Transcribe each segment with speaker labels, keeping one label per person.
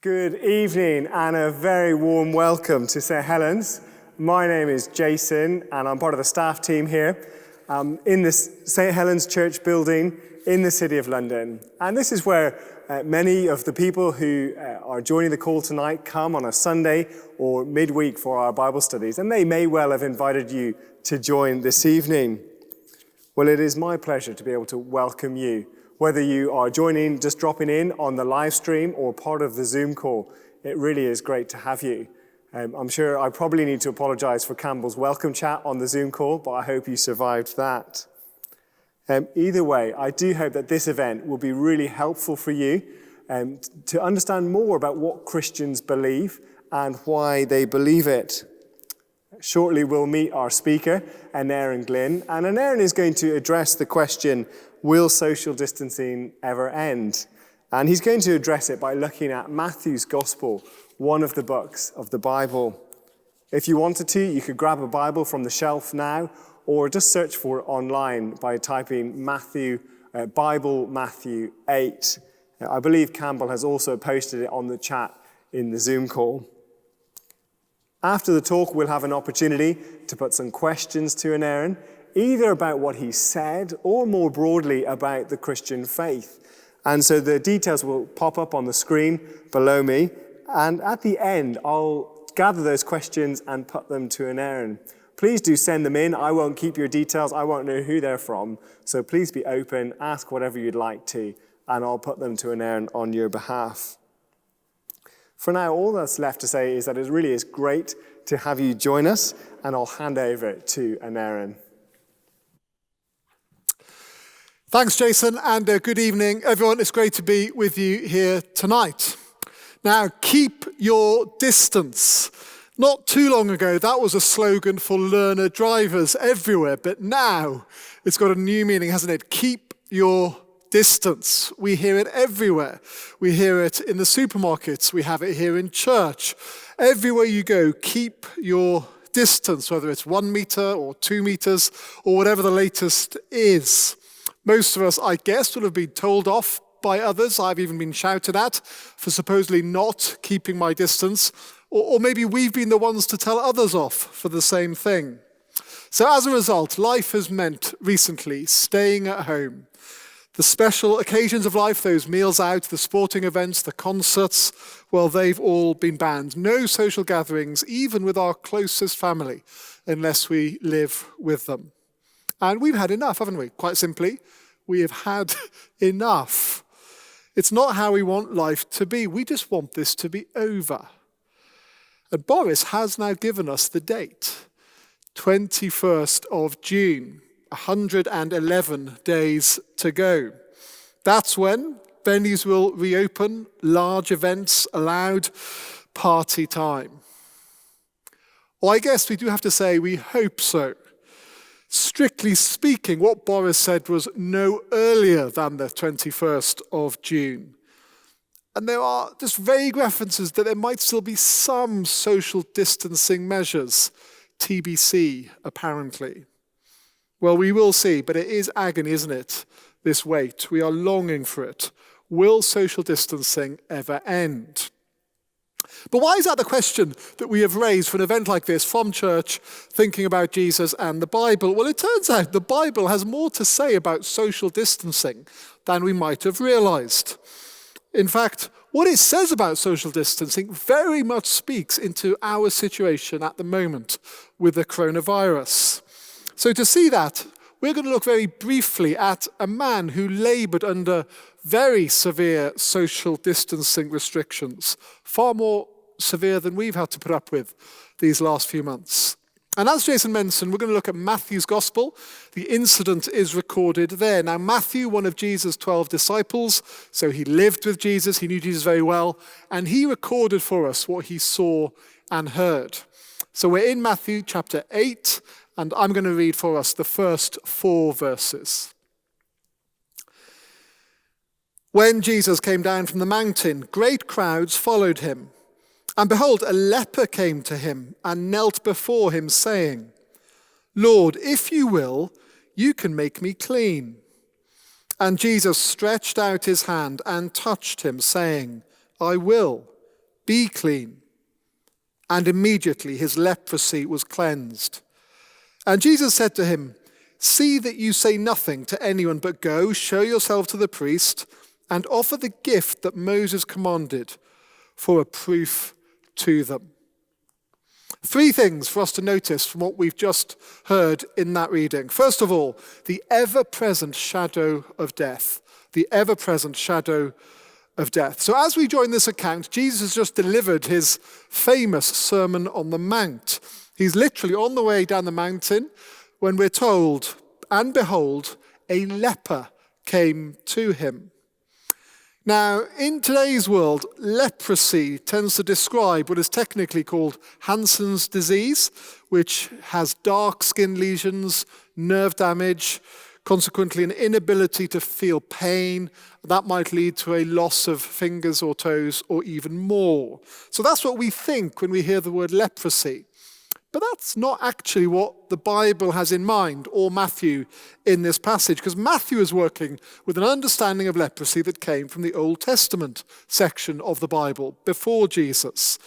Speaker 1: Good evening and a very warm welcome to St. Helens. My name is Jason and I'm part of the staff team here in this St. Helens Church building in the City of London. And this is where many of the people who are joining the call tonight come on a Sunday or midweek for our Bible studies. And they may well have invited you to join this evening. Well, it is my pleasure to be able to welcome you. Whether you are joining, just dropping in on the live stream or part of the Zoom call, it really is great to have you. I'm sure I probably need to apologize for Campbell's welcome chat on the Zoom call, but I hope you survived that. Either way, I do hope that this event will be really helpful for you to understand more about what Christians believe and why they believe it. Shortly, we'll meet our speaker, Aneirin Glyn, and Aneirin is going to address the question, will social distancing ever end? And he's going to address it by looking at Matthew's Gospel, one of the books of the Bible. If you wanted to, you could grab a Bible from the shelf now, or just search for it online by typing Bible Matthew 8. I believe Campbell has also posted it on the chat in the Zoom call. After the talk, we'll have an opportunity to put some questions to Aneirin, either about what he said or more broadly about the Christian faith. And so the details will pop up on the screen below me. And at the end, I'll gather those questions and put them to Aneirin. Please do send them in. I won't keep your details. I won't know who they're from. So please be open, ask whatever you'd like to, and I'll put them to Aneirin on your behalf. For now, all that's left to say is that it really is great to have you join us, and I'll hand over to Aneirin.
Speaker 2: Thanks, Jason, and good evening, everyone. It's great to be with you here tonight. Now, keep your distance. Not too long ago, that was a slogan for learner drivers everywhere, but now it's got a new meaning, hasn't it? Keep your distance. We hear it everywhere. We hear it in the supermarkets. We have it here in church. Everywhere you go, keep your distance, whether it's 1 meter or 2 meters or whatever the latest is. Most of us, I guess, would have been told off by others. I've even been shouted at for supposedly not keeping my distance. Or maybe we've been the ones to tell others off for the same thing. So as a result, life has meant recently staying at home. The special occasions of life, those meals out, the sporting events, the concerts, well, they've all been banned. No social gatherings, even with our closest family, unless we live with them. And we've had enough, haven't we? Quite simply, we have had enough. It's not how we want life to be. We just want this to be over. And Boris has now given us the date, 21st of June, 111 days to go. That's when venues will reopen, large events allowed, party time. Well, I guess we do have to say we hope so. Strictly speaking, what Boris said was no earlier than the 21st of June. And there are just vague references that there might still be some social distancing measures, TBC, apparently. Well, we will see, but it is agony, isn't it, this wait? We are longing for it. Will social distancing ever end? But why is that the question that we have raised for an event like this from church, thinking about Jesus and the Bible? Well, it turns out the Bible has more to say about social distancing than we might have realized. In fact, what it says about social distancing very much speaks into our situation at the moment with the coronavirus. So to see that, we're going to look very briefly at a man who labored under very severe social distancing restrictions, far more severe than we've had to put up with these last few months. And as Jason mentioned, we're going to look at Matthew's Gospel. The incident is recorded there. Now, Matthew, one of Jesus' 12 disciples, so he lived with Jesus, he knew Jesus very well, and he recorded for us what he saw and heard. So we're in Matthew chapter 8, and I'm going to read for us the first 4 verses. When Jesus came down from the mountain, great crowds followed him. And behold, a leper came to him and knelt before him, saying, Lord, if you will, you can make me clean. And Jesus stretched out his hand and touched him, saying, I will, be clean." And immediately his leprosy was cleansed. And Jesus said to him, "See that you say nothing to anyone, but go, show yourself to the priest, and offer the gift that Moses commanded for a proof to them." Three things for us to notice from what we've just heard in that reading. First of all, the ever-present shadow of death. The ever-present shadow of death. So as we join this account, Jesus has just delivered his famous Sermon on the Mount. He's literally on the way down the mountain when we're told, "And behold, a leper came to him." Now, in today's world, leprosy tends to describe what is technically called Hansen's disease, which has dark skin lesions, nerve damage, consequently an inability to feel pain. That might lead to a loss of fingers or toes or even more. So that's what we think when we hear the word leprosy. But that's not actually what the Bible has in mind, or Matthew in this passage, because Matthew is working with an understanding of leprosy that came from the Old Testament section of the Bible before Jesus.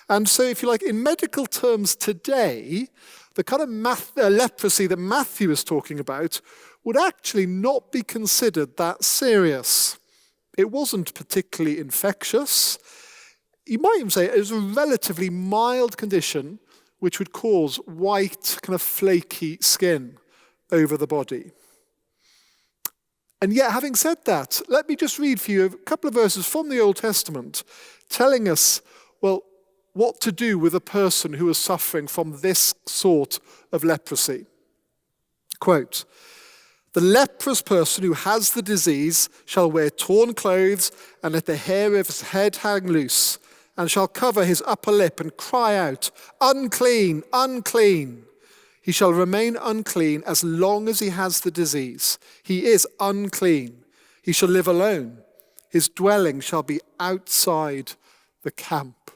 Speaker 2: And so, if you like, in medical terms today, the kind of leprosy that Matthew is talking about would actually not be considered that serious. It wasn't particularly infectious. You might even say it was a relatively mild condition which would cause white, kind of flaky skin over the body. And yet, having said that, let me just read for you a couple of verses from the Old Testament telling us, well, what to do with a person who is suffering from this sort of leprosy. Quote, "The leprous person who has the disease shall wear torn clothes and let the hair of his head hang loose, and shall cover his upper lip and cry out, 'Unclean, unclean.' He shall remain unclean as long as he has the disease. He is unclean. He shall live alone. His dwelling shall be outside the camp."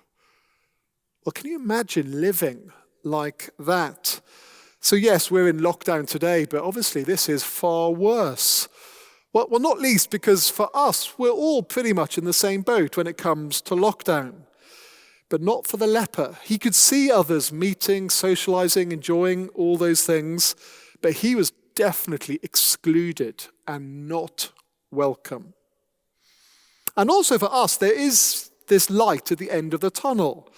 Speaker 2: Well, can you imagine living like that? So yes, we're in lockdown today, but obviously this is far worse. Well, not least because for us, we're all pretty much in the same boat when it comes to lockdown. But not for the leper. He could see others meeting, socializing, enjoying all those things, but he was definitely excluded and not welcome. And also for us, there is this light at the end of the tunnel.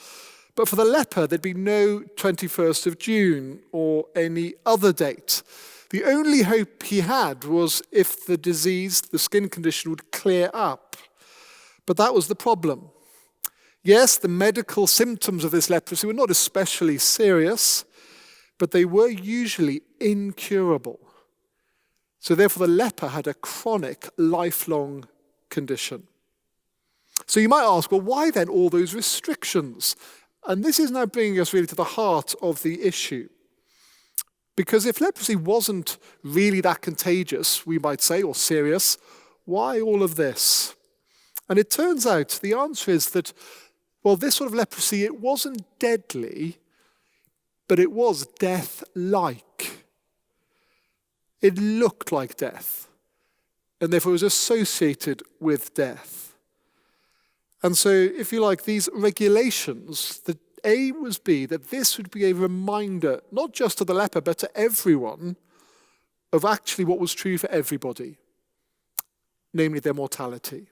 Speaker 2: But for the leper, there'd be no 21st of June or any other date. The only hope he had was if the disease, the skin condition, would clear up. But that was the problem. Yes, the medical symptoms of this leprosy were not especially serious, but they were usually incurable. So therefore, the leper had a chronic, lifelong condition. So you might ask, well, why then all those restrictions? And this is now bringing us really to the heart of the issue. Because if leprosy wasn't really that contagious, we might say, or serious, why all of this? And it turns out the answer is that, well, this sort of leprosy, it wasn't deadly, but it was death-like. It looked like death, and therefore was associated with death. And so, if you like, these regulations, the aim was that this would be a reminder, not just to the leper, but to everyone, of actually what was true for everybody, namely their mortality.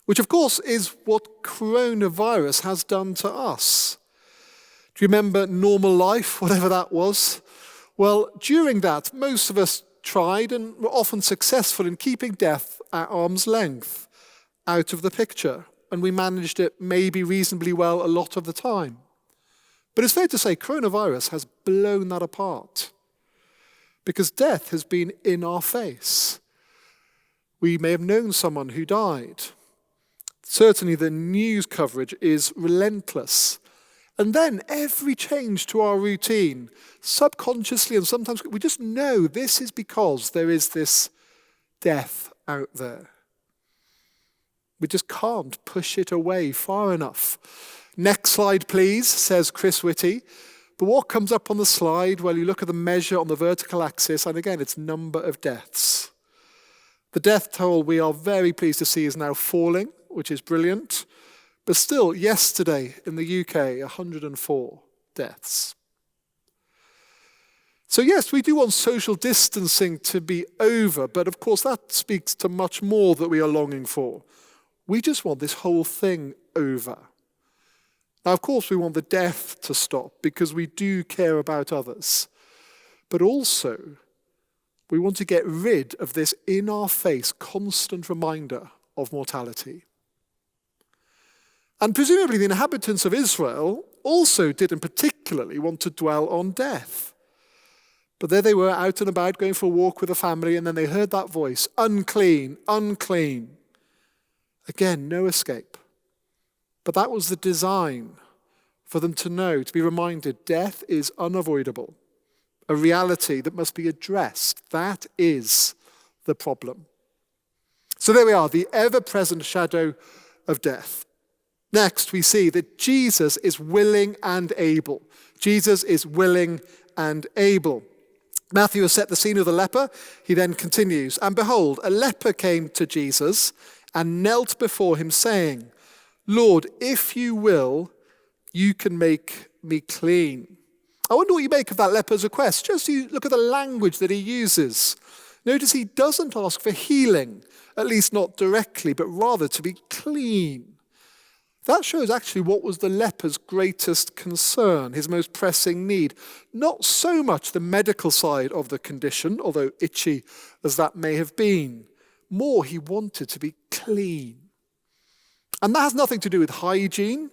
Speaker 2: Which, of course, is what coronavirus has done to us. Do you remember normal life, whatever that was? Well, during that, most of us tried and were often successful in keeping death at arm's length, out of the picture. And we managed it maybe reasonably well a lot of the time. But it's fair to say coronavirus has blown that apart. Because death has been in our face. We may have known someone who died. Certainly the news coverage is relentless. And then every change to our routine, subconsciously and sometimes we just know this is because there is this death out there. We just can't push it away far enough. Next slide, please, says Chris Whitty. But what comes up on the slide? Well, you look at the measure on the vertical axis, and again, it's number of deaths. The death toll we are very pleased to see is now falling, which is brilliant. But still, yesterday in the UK, 104 deaths. So yes, we do want social distancing to be over, but of course that speaks to much more that we are longing for. We just want this whole thing over. Now, of course, we want the death to stop because we do care about others. But also, we want to get rid of this in-our-face constant reminder of mortality. And presumably the inhabitants of Israel also didn't particularly want to dwell on death. But there they were out and about going for a walk with a family, and then they heard that voice, unclean, unclean. Again, no escape. But that was the design for them to know, to be reminded, death is unavoidable, a reality that must be addressed. That is the problem. So there we are, the ever-present shadow of death. Next, we see that Jesus is willing and able. Jesus is willing and able. Matthew has set the scene of the leper. He then continues, and behold, a leper came to Jesus and knelt before him, saying, Lord, if you will, you can make me clean. I wonder what you make of that leper's request. Just you look at the language that he uses. Notice he doesn't ask for healing, at least not directly, but rather to be clean. That shows actually what was the leper's greatest concern, his most pressing need. Not so much the medical side of the condition, although itchy as that may have been. More, he wanted to be clean. And that has nothing to do with hygiene.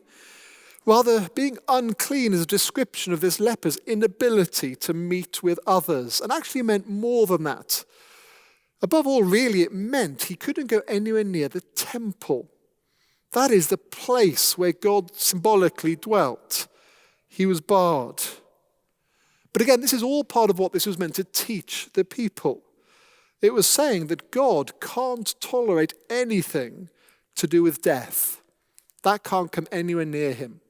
Speaker 2: Rather, being unclean is a description of this leper's inability to meet with others, and actually meant more than that. Above all, really, it meant he couldn't go anywhere near the temple. That is the place where God symbolically dwelt. He was barred. But again, this is all part of what this was meant to teach the people. It was saying that God can't tolerate anything to do with death. That can't come anywhere near him.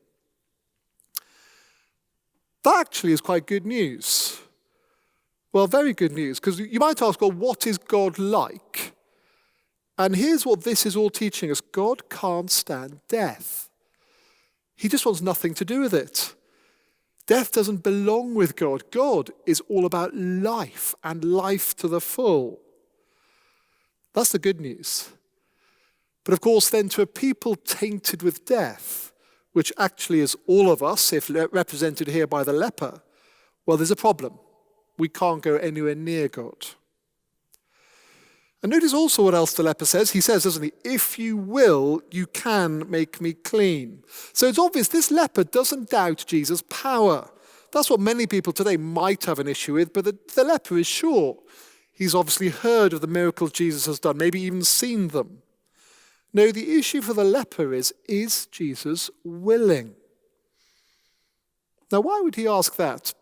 Speaker 2: That actually is quite good news. Well, very good news, because you might ask, well, what is God like? And here's what this is all teaching us. God can't stand death. He just wants nothing to do with it. Death doesn't belong with God. God is all about life and life to the full. That's the good news. But of course, then to a people tainted with death, which actually is all of us, if represented here by the leper, well, there's a problem. We can't go anywhere near God. And notice also what else the leper says. He says, doesn't he, if you will, you can make me clean. So it's obvious this leper doesn't doubt Jesus' power. That's what many people today might have an issue with, but the leper is sure. He's obviously heard of the miracles Jesus has done, maybe even seen them. No, the issue for the leper is Jesus willing? Now, why would he ask that?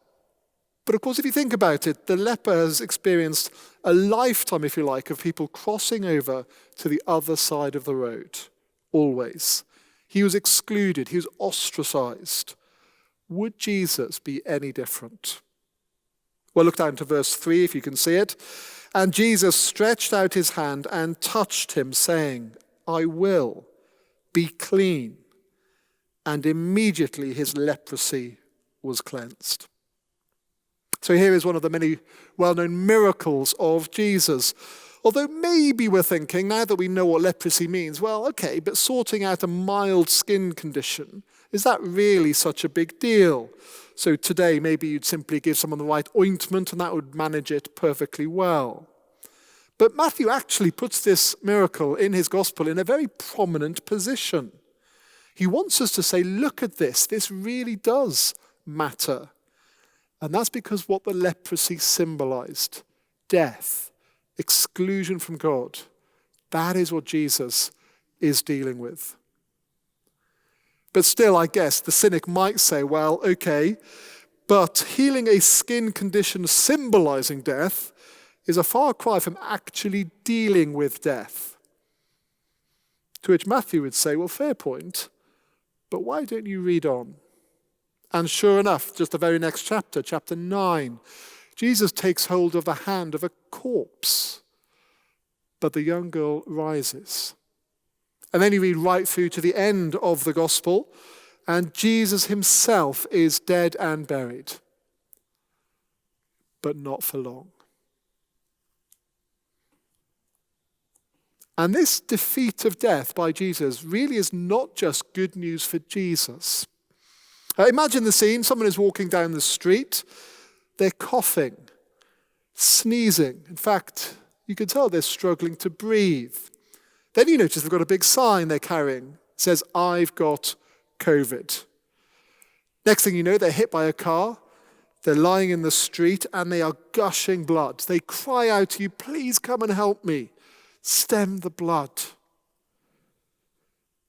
Speaker 2: But of course, if you think about it, the leper has experienced a lifetime, if you like, of people crossing over to the other side of the road, always. He was excluded, he was ostracized. Would Jesus be any different? Well, look down to verse 3, if you can see it. And Jesus stretched out his hand and touched him, saying, I will be clean. And immediately his leprosy was cleansed. So here is one of the many well-known miracles of Jesus. Although maybe we're thinking, now that we know what leprosy means, well, okay, but sorting out a mild skin condition, is that really such a big deal? So today, maybe you'd simply give someone the right ointment and that would manage it perfectly well. But Matthew actually puts this miracle in his gospel in a very prominent position. He wants us to say, look at this really does matter. And that's because what the leprosy symbolized, death, exclusion from God, that is what Jesus is dealing with. But still, I guess, the cynic might say, well, okay, but healing a skin condition symbolizing death is a far cry from actually dealing with death. To which Matthew would say, well, fair point, but why don't you read on? And sure enough, just the very next chapter, chapter 9, Jesus takes hold of the hand of a corpse, but the young girl rises. And then you read right through to the end of the gospel, and Jesus himself is dead and buried. But not for long. And this defeat of death by Jesus really is not just good news for Jesus. Imagine the scene. Someone is walking down the street. They're coughing, sneezing. In fact, you can tell they're struggling to breathe. Then you notice they've got a big sign they're carrying. It says, "I've got COVID." Next thing you know, they're hit by a car. They're lying in the street and they are gushing blood. They cry out to you, "Please come and help me. Stem the blood."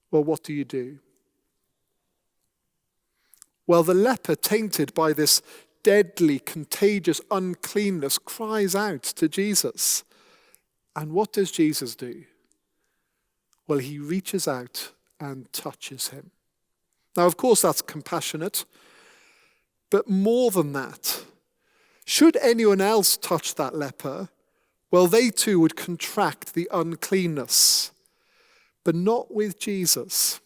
Speaker 2: Well, what do? Well, the leper, tainted by this deadly, contagious uncleanness, cries out to Jesus. And what does Jesus do? Well, he reaches out and touches him. Now, of course, that's compassionate. But more than that, should anyone else touch that leper, well, they too would contract the uncleanness. But not with Jesus.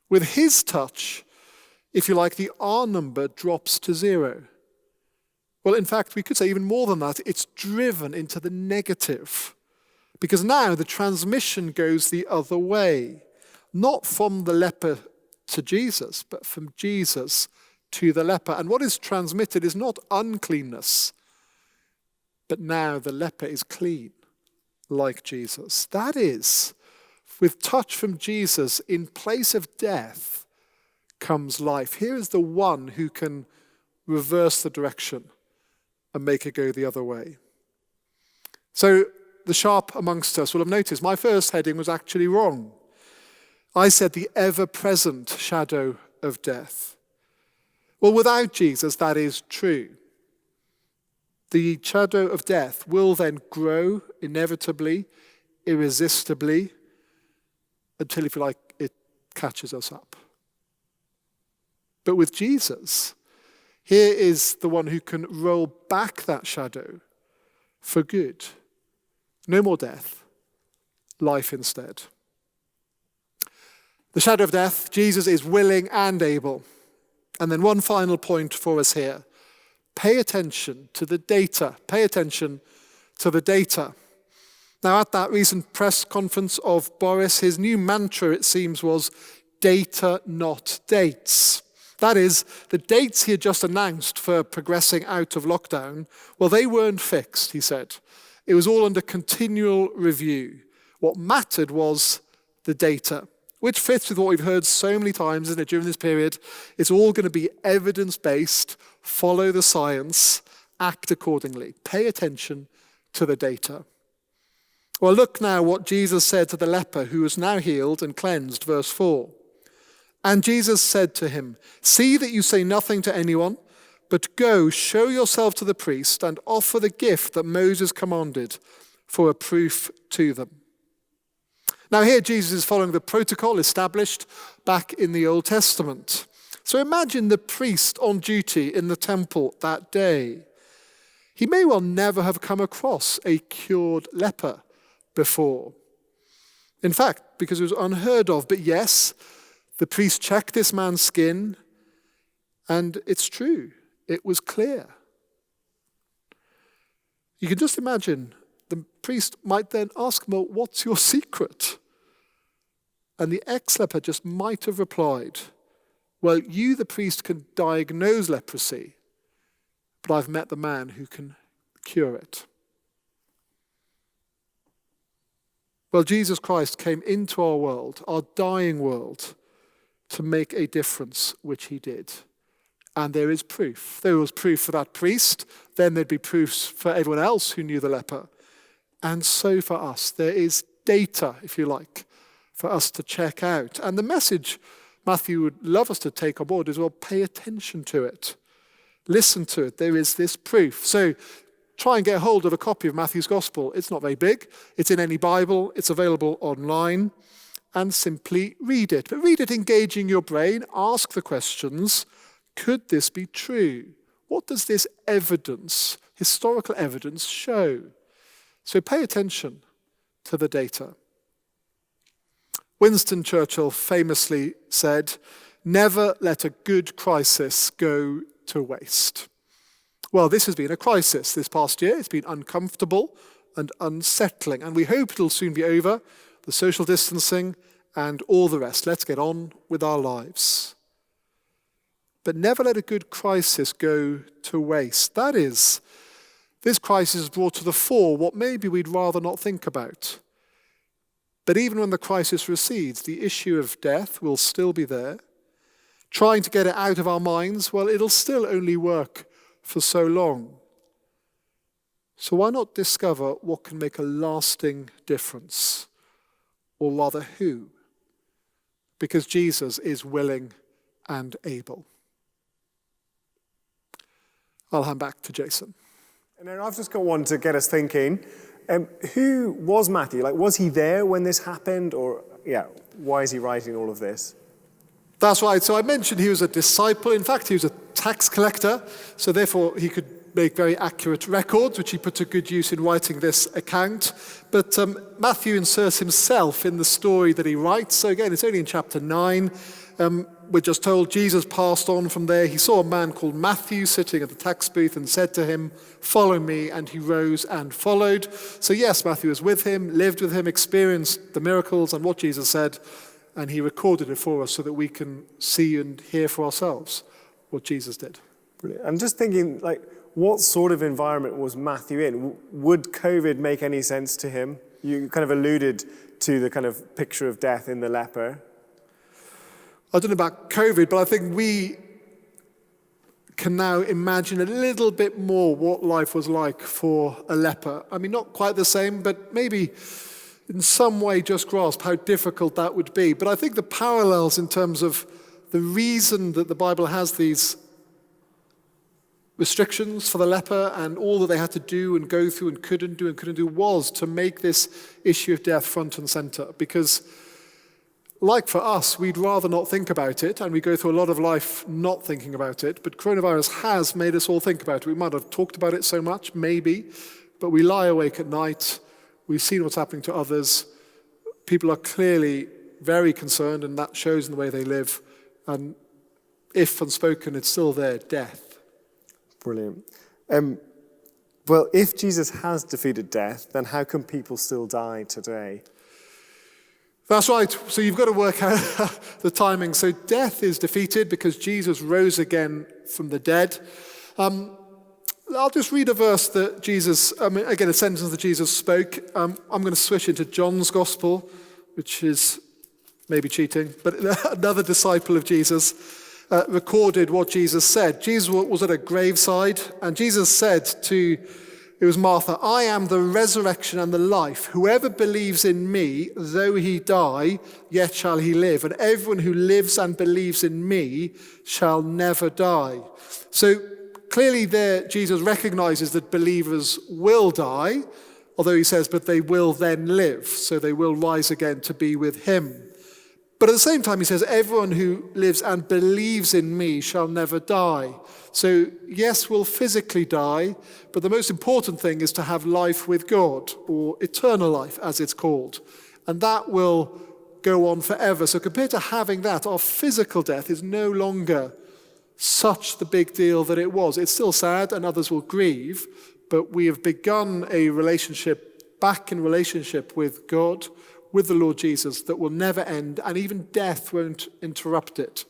Speaker 2: With his touch, if you like, the R number drops to 0. Well, in fact, we could say even more than that. It's driven into the negative. Because now the transmission goes the other way. Not from the leper to Jesus, but from Jesus to the leper. And what is transmitted is not uncleanness, but now the leper is clean, like Jesus. That is, with touch from Jesus, in place of death comes life. Here is the one who can reverse the direction and make it go the other way. So the sharp amongst us will have noticed my first heading was actually wrong. I said the ever-present shadow of death. Well, without Jesus, that is true. The shadow of death will then grow inevitably, irresistibly, until, if you like, it catches us up. But with Jesus, here is the one who can roll back that shadow for good. No more death, life instead. The shadow of death, Jesus is willing and able. And then one final point for us here. Pay attention to the data. Pay attention to the data. Now, at that recent press conference of Boris, his new mantra, it seems, was data, not dates. That is, the dates he had just announced for progressing out of lockdown, well, they weren't fixed, he said. It was all under continual review. What mattered was the data, which fits with what we've heard so many times, isn't it, during this period. It's all going to be evidence-based, follow the science, act accordingly. Pay attention to the data. Well, look now what Jesus said to the leper who was now healed and cleansed, verse 4. And Jesus said to him, "See that you say nothing to anyone, but go, show yourself to the priest and offer the gift that Moses commanded for a proof to them." Now here Jesus is following the protocol established back in the Old Testament. So imagine the priest on duty in the temple that day. He may well never have come across a cured leper before. In fact, because it was unheard of. But yes, the priest checked this man's skin, and it's true. It was clear. You can just imagine the priest might then ask him, "Well, what's your secret?" And the ex-leper just might have replied, "Well, you, the priest, can diagnose leprosy, but I've met the man who can cure it." Well, Jesus Christ came into our world, our dying world, to make a difference, which he did. And there is proof. There was proof for that priest. Then there'd be proofs for everyone else who knew the leper. And so for us, there is data, if you like, for us to check out. And the message Matthew would love us to take on board is, well, pay attention to it. Listen to it. There is this proof. So try and get hold of a copy of Matthew's Gospel. It's not very big. It's in any Bible. It's available online. And simply read it. But read it engaging your brain. Ask the questions. Could this be true? What does this evidence, historical evidence, show? So pay attention to the data. Winston Churchill famously said, "Never let a good crisis go to waste." Well, this has been a crisis this past year. It's been uncomfortable and unsettling, and we hope it'll soon be over, the social distancing and all the rest. Let's get on with our lives. But never let a good crisis go to waste. That is, this crisis has brought to the fore what maybe we'd rather not think about. But even when the crisis recedes, the issue of death will still be there. Trying to get it out of our minds, well, it'll still only work for so long. So why not discover what can make a lasting difference? Or rather, who? Because Jesus is willing and able. I'll hand back to Jason.
Speaker 1: And then I've just got one to get us thinking. Who was Matthew? Like, was he there when this happened? Or, why is he writing all of this?
Speaker 2: That's right. So I mentioned he was a disciple. In fact, he was a tax collector. So therefore, he could make very accurate records, which he put to good use in writing this account. But Matthew inserts himself in the story that he writes. So again, it's only in chapter 9. We're just told Jesus passed on from there. He saw a man called Matthew sitting at the tax booth and said to him, "Follow me," and he rose and followed. So yes, Matthew was with him, lived with him, experienced the miracles and what Jesus said, and he recorded it for us so that we can see and hear for ourselves what Jesus did.
Speaker 1: Brilliant. I'm just thinking, what sort of environment was Matthew in? Would COVID make any sense to him? You kind of alluded to the kind of picture of death in the leper.
Speaker 2: I don't know about COVID, but I think we can now imagine a little bit more what life was like for a leper. I mean, not quite the same, but maybe in some way just grasp how difficult that would be. But I think the parallels in terms of the reason that the Bible has these restrictions for the leper and all that they had to do and go through and couldn't do was to make this issue of death front and center. Because like for us, we'd rather not think about it, and we go through a lot of life not thinking about it, but coronavirus has made us all think about it. We might have talked about it so much, maybe, but we lie awake at night. We've seen what's happening to others. People are clearly very concerned, and that shows in the way they live. And if unspoken, it's still there, death.
Speaker 1: Brilliant. Well, if Jesus has defeated death, then how can people still die today?
Speaker 2: That's right. So you've got to work out the timing. So death is defeated because Jesus rose again from the dead. I'll just read a verse that a sentence that Jesus spoke. I'm going to switch into John's Gospel, which is maybe cheating, but another disciple of Jesus recorded what Jesus said. Jesus was at a graveside, and Jesus said to, it was Martha, "I am the resurrection and the life. Whoever believes in me, though he die, yet shall he live. And everyone who lives and believes in me shall never die." So clearly there, Jesus recognizes that believers will die, although he says, but they will then live. So they will rise again to be with him. But at the same time, he says, everyone who lives and believes in me shall never die. So yes, we'll physically die, but the most important thing is to have life with God, or eternal life, as it's called. And that will go on forever. So compared to having that, our physical death is no longer such the big deal that it was. It's still sad, and others will grieve, but we have begun a relationship, back in relationship with God, with the Lord Jesus, that will never end, and even death won't interrupt it.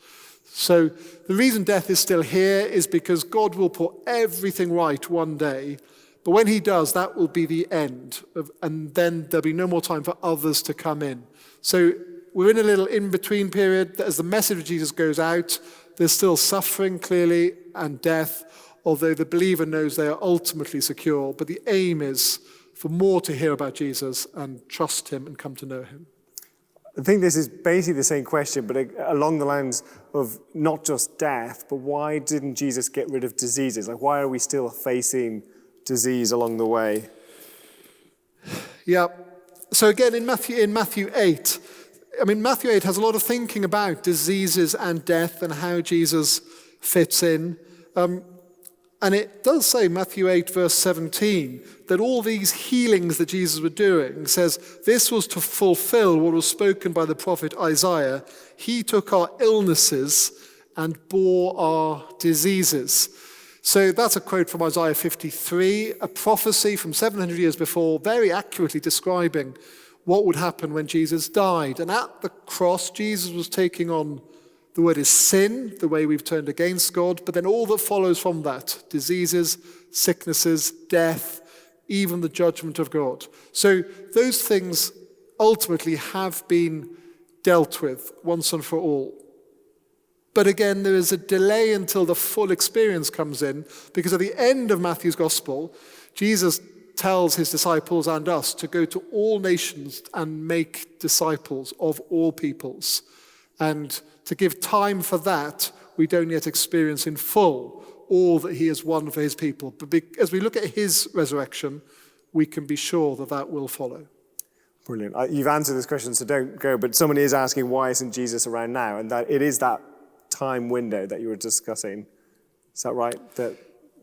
Speaker 2: So the reason death is still here is because God will put everything right one day, but when he does, that will be the end, and then there'll be no more time for others to come in. So we're in a little in-between period. As the message of Jesus goes out, there's still suffering, clearly, and death, although the believer knows they are ultimately secure, but the aim is for more to hear about Jesus and trust him and come to know him.
Speaker 1: I think this is basically the same question, but along the lines of not just death, but why didn't Jesus get rid of diseases? Like, why are we still facing disease along the way?
Speaker 2: Yeah. So again, in Matthew 8, Matthew 8 has a lot of thinking about diseases and death and how Jesus fits in. And it does say, Matthew 8, verse 17, that all these healings that Jesus was doing says, this was to fulfill what was spoken by the prophet Isaiah. He took our illnesses and bore our diseases. So that's a quote from Isaiah 53, a prophecy from 700 years before, very accurately describing what would happen when Jesus died. And at the cross, Jesus was taking on, the word is sin, the way we've turned against God, but then all that follows from that, diseases, sicknesses, death, even the judgment of God. So those things ultimately have been dealt with once and for all. But again, there is a delay until the full experience comes in, because at the end of Matthew's gospel, Jesus tells his disciples and us to go to all nations and make disciples of all peoples. And to give time for that, we don't yet experience in full all that he has won for his people. But as we look at his resurrection, we can be sure that that will follow.
Speaker 1: Brilliant. You've answered this question, so don't go. But someone is asking, why isn't Jesus around now? And that it is that time window that you were discussing. Is that right? That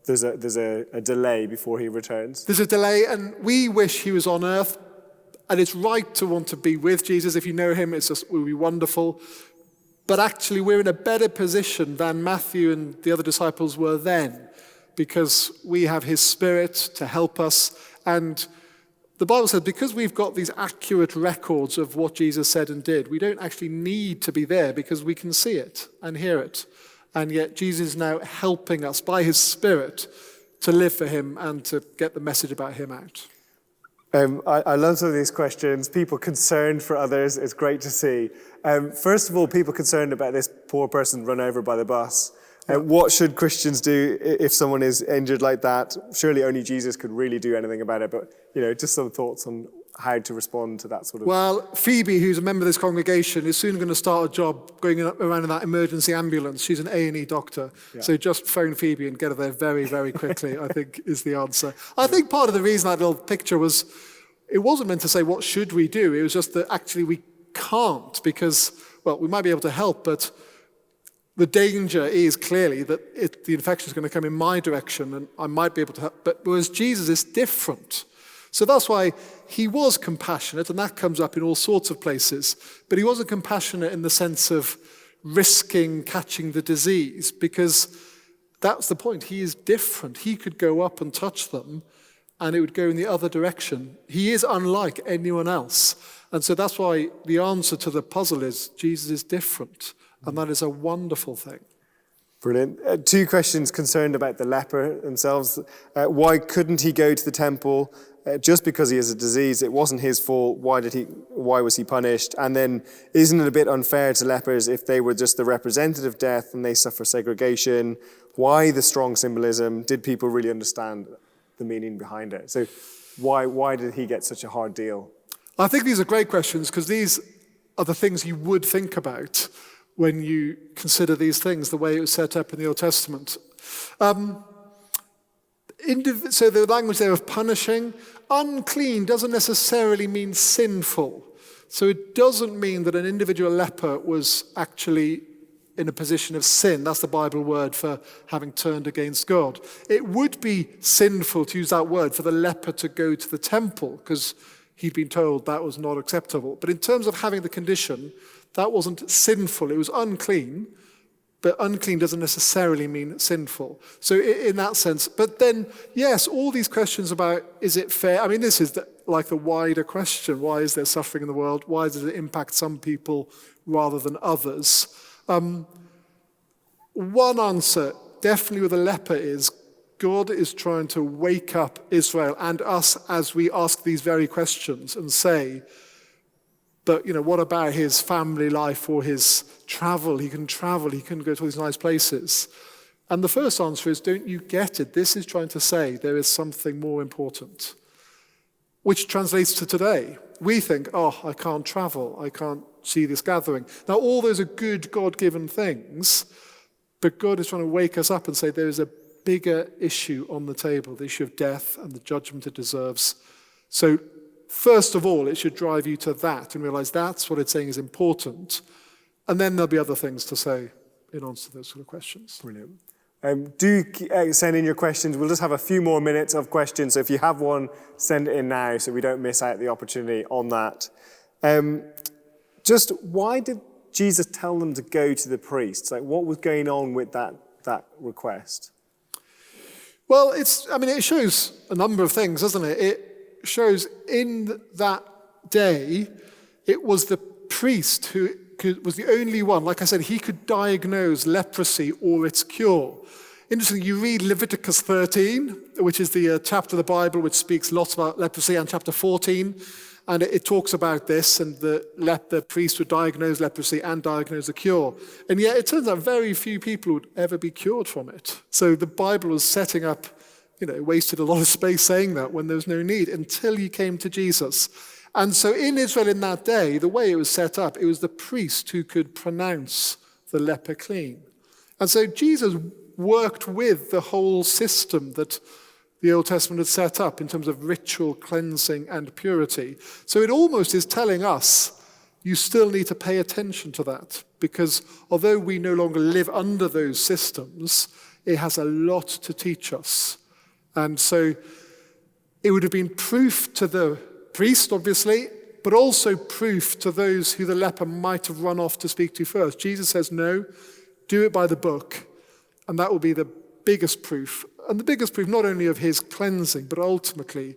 Speaker 1: there's a delay before he returns?
Speaker 2: There's a delay, and we wish he was on earth. And it's right to want to be with Jesus. If you know him, it will be wonderful. But actually, we're in a better position than Matthew and the other disciples were then, because we have his Spirit to help us. And the Bible says, because we've got these accurate records of what Jesus said and did, we don't actually need to be there because we can see it and hear it. And yet Jesus is now helping us by his Spirit to live for him and to get the message about him out.
Speaker 1: I love some of these questions. People concerned for others. It's great to see. First of all, people concerned about this poor person run over by the bus. What should Christians do if someone is injured like that? Surely only Jesus could really do anything about it. But, just some thoughts on how to respond to that sort of...
Speaker 2: Well, Phoebe, who's a member of this congregation, is soon going to start a job going around in that emergency ambulance. She's an A&E doctor. Yeah. So just phone Phoebe and get her there very, very quickly, I think, is the answer. I think part of the reason that little picture was, it wasn't meant to say, what should we do? It was just that actually we can't because, well, we might be able to help, but the danger is clearly that the infection is going to come in my direction and I might be able to help. But whereas Jesus is different. So that's why he was compassionate, and that comes up in all sorts of places. But he wasn't compassionate in the sense of risking catching the disease, because that's the point. He is different. He could go up and touch them, and it would go in the other direction. He is unlike anyone else. And so that's why the answer to the puzzle is Jesus is different, and that is a wonderful thing.
Speaker 1: Brilliant. Two questions concerned about the leper themselves. Why couldn't he go to the temple? Just because he has a disease, it wasn't his fault. Why was he punished? And then, isn't it a bit unfair to lepers if they were just the representative death and they suffer segregation? Why the strong symbolism? Did people really understand the meaning behind it? So why did he get such a hard deal?
Speaker 2: I think these are great questions, because these are the things you would think about when you consider these things, the way it was set up in the Old Testament. So the language there of punishing, unclean doesn't necessarily mean sinful. So it doesn't mean that an individual leper was actually in a position of sin. That's the Bible word for having turned against God. It would be sinful, to use that word, for the leper to go to the temple, because he'd been told that was not acceptable. But in terms of having the condition, that wasn't sinful. It was unclean. But unclean doesn't necessarily mean sinful. So in that sense, but then, yes, all these questions about, is it fair? I mean, this is like the wider question. Why is there suffering in the world? Why does it impact some people rather than others? One answer, definitely with a leper, is God is trying to wake up Israel and us as we ask these very questions and say, but, what about his family life or his travel? He can travel, he can go to all these nice places. And the first answer is, don't you get it? This is trying to say there is something more important, which translates to today. We think, I can't travel, I can't see this gathering. Now, all those are good God-given things, but God is trying to wake us up and say there is a bigger issue on the table, the issue of death and the judgment it deserves. So, first of all, it should drive you to that and realize that's what it's saying is important. And then there'll be other things to say in answer to those sort of questions.
Speaker 1: Brilliant. Do send in your questions. We'll just have a few more minutes of questions. So if you have one, send it in now so we don't miss out the opportunity on that. Just why did Jesus tell them to go to the priests? Like, what was going on with that request?
Speaker 2: Well, it shows a number of things, doesn't it? It shows in that day, it was the priest who was the only one, like I said, he could diagnose leprosy or its cure. Interestingly, you read Leviticus 13, which is the chapter of the Bible which speaks lots about leprosy, and chapter 14, and it talks about this, and the priest would diagnose leprosy and diagnose the cure. And yet it turns out very few people would ever be cured from it. So the Bible was setting up, wasted a lot of space saying that when there was no need, until he came to Jesus. And so in Israel in that day, the way it was set up, it was the priest who could pronounce the leper clean. And so Jesus worked with the whole system that the Old Testament had set up in terms of ritual cleansing and purity. So it almost is telling us, you still need to pay attention to that, because although we no longer live under those systems, it has a lot to teach us. And so it would have been proof to the priest, obviously, but also proof to those who the leper might have run off to speak to first. Jesus says, no, do it by the book, and that will be the biggest proof. And the biggest proof not only of his cleansing, but ultimately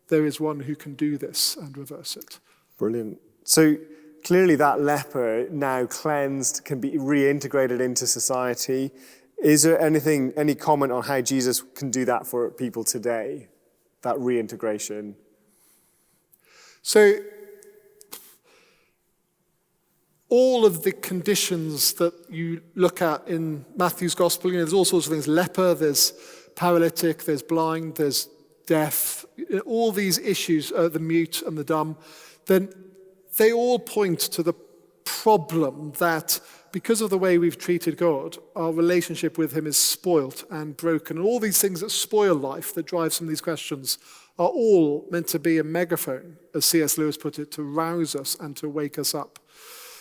Speaker 2: there is one who can do this and reverse it.
Speaker 1: Brilliant. So clearly that leper, now cleansed, can be reintegrated into society. Is there any comment on how Jesus can do that for people today, that reintegration?
Speaker 2: So all of the conditions that you look at in Matthew's gospel, there's all sorts of things. Leper, there's paralytic, there's blind, there's deaf, all these issues, the mute and the dumb, then they all point to the problem that because of the way we've treated God, our relationship with him is spoilt and broken. And all these things that spoil life, that drive some of these questions, are all meant to be a megaphone, as C.S. Lewis put it, to rouse us and to wake us up.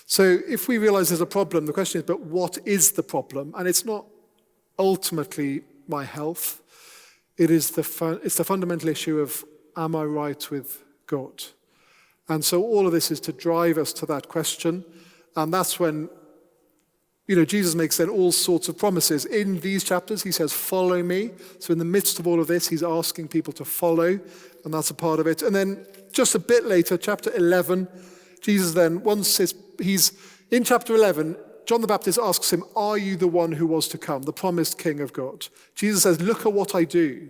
Speaker 2: So if we realize there's a problem, the question is, but what is the problem? And it's not ultimately my health. It's the fundamental issue of, am I right with God? And so all of this is to drive us to that question. And that's when, Jesus makes then all sorts of promises. In these chapters, he says, follow me. So in the midst of all of this, he's asking people to follow, and that's a part of it. And then just a bit later, chapter 11, Jesus then, he's in chapter 11, John the Baptist asks him, are you the one who was to come, the promised king of God? Jesus says, look at what I do.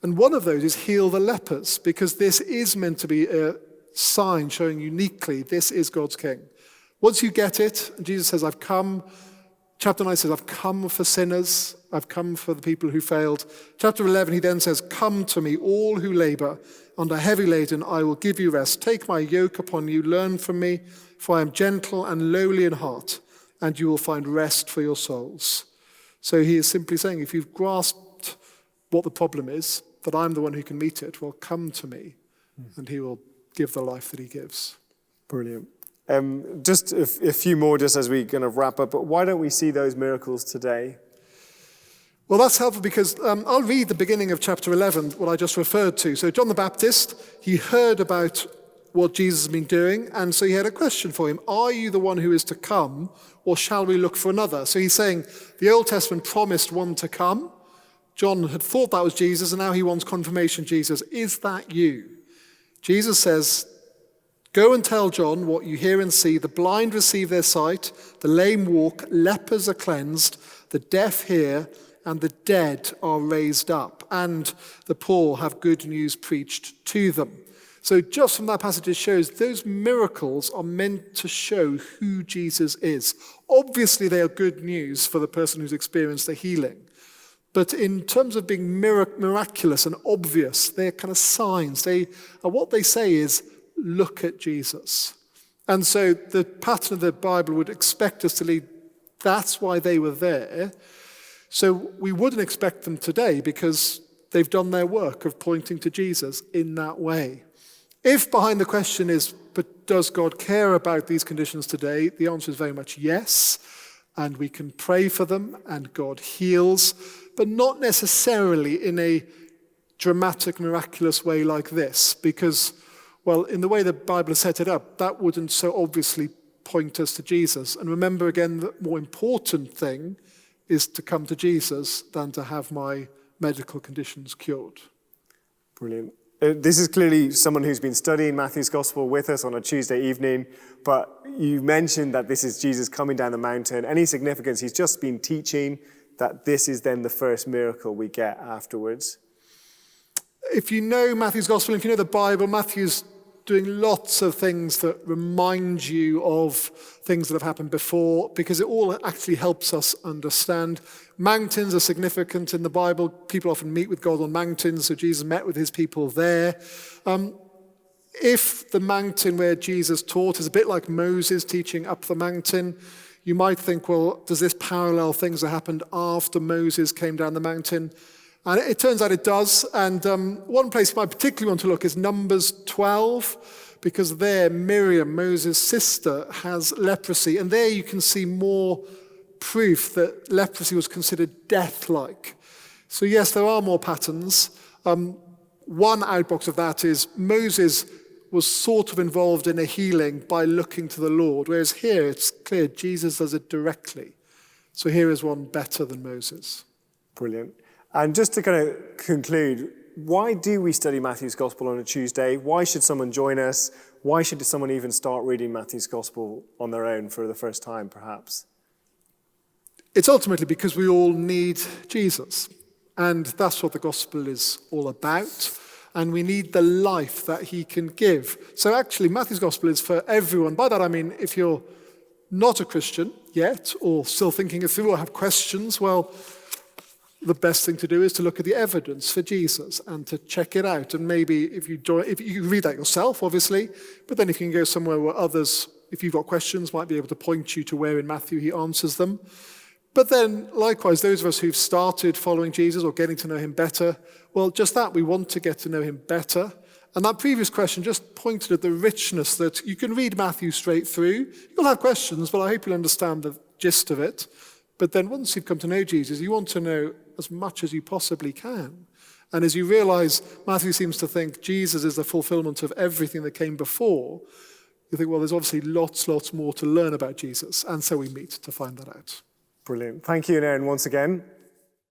Speaker 2: And one of those is heal the lepers, because this is meant to be a sign showing uniquely this is God's king. Once you get it, Jesus says, I've come. Chapter 9 says, I've come for sinners. I've come for the people who failed. Chapter 11, he then says, come to me, all who labor and are heavy laden, I will give you rest. Take my yoke upon you, learn from me, for I am gentle and lowly in heart, and you will find rest for your souls. So he is simply saying, if you've grasped what the problem is, that I'm the one who can meet it, well, come to me, and he will give the life that he gives.
Speaker 1: Brilliant. Just a few more just as we kind of wrap up, but why don't we see those miracles today?
Speaker 2: Well, that's helpful because I'll read the beginning of chapter 11, what I just referred to. So John the Baptist, he heard about what Jesus has been doing, and so he had a question for him. Are you the one who is to come, or shall we look for another? So he's saying the Old Testament promised one to come. John had thought that was Jesus, and now he wants confirmation. Jesus, is that you? Jesus says, go and tell John what you hear and see. The blind receive their sight, the lame walk, lepers are cleansed, the deaf hear, and the dead are raised up, and the poor have good news preached to them. So just from that passage, it shows those miracles are meant to show who Jesus is. Obviously, they are good news for the person who's experienced the healing. But in terms of being miraculous and obvious, they're kind of signs. What they say is, look at Jesus. And so the pattern of the Bible would expect us to lead, that's why they were there. So we wouldn't expect them today because they've done their work of pointing to Jesus in that way. If behind the question is, but does God care about these conditions today? The answer is very much yes. And we can pray for them, and God heals, but not necessarily in a dramatic, miraculous way like this, because, well, in the way the Bible has set it up, that wouldn't so obviously point us to Jesus. And remember again, the more important thing is to come to Jesus than to have my medical conditions cured.
Speaker 1: Brilliant. This is clearly someone who's been studying Matthew's Gospel with us on a Tuesday evening, but you mentioned that this is Jesus coming down the mountain. Any significance? He's just been teaching that this is then the first miracle we get afterwards.
Speaker 2: If you know Matthew's Gospel, if you know the Bible, Matthew's doing lots of things that remind you of things that have happened before, because it all actually helps us understand. Mountains are significant in the Bible. People often meet with God on mountains, so Jesus met with his people there. If the mountain where Jesus taught is a bit like Moses teaching up the mountain, you might think, well, does this parallel things that happened after Moses came down the mountain? And it turns out it does. And one place I particularly want to look is Numbers 12, because there Miriam, Moses' sister, has leprosy. And there you can see more proof that leprosy was considered death-like. So yes, there are more patterns. One outbox of that is Moses was sort of involved in a healing by looking to the Lord, whereas here it's clear Jesus does it directly. So here is one better than Moses.
Speaker 1: Brilliant. And just to kind of conclude, why do we study Matthew's Gospel on a Tuesday? Why should someone join us? Why should someone even start reading Matthew's Gospel on their own for the first time, perhaps?
Speaker 2: It's ultimately because we all need Jesus. And that's what the Gospel is all about. And we need the life that he can give. So actually, Matthew's Gospel is for everyone. By that I mean, if you're not a Christian yet, or still thinking it through, or have questions, well, the best thing to do is to look at the evidence for Jesus and to check it out. And maybe if you read that yourself, obviously, but then if you can go somewhere where others, if you've got questions, might be able to point you to where in Matthew he answers them. But then, likewise, those of us who've started following Jesus or getting to know him better, well, just that, we want to get to know him better. And that previous question just pointed at the richness that you can read Matthew straight through. You'll have questions, but I hope you'll understand the gist of it. But then once you've come to know Jesus, you want to know as much as you possibly can. And as you realize, Matthew seems to think Jesus is the fulfillment of everything that came before, you think, well, there's obviously lots more to learn about Jesus. And so we meet to find that out.
Speaker 1: Brilliant. Thank you, Aneirin, once again.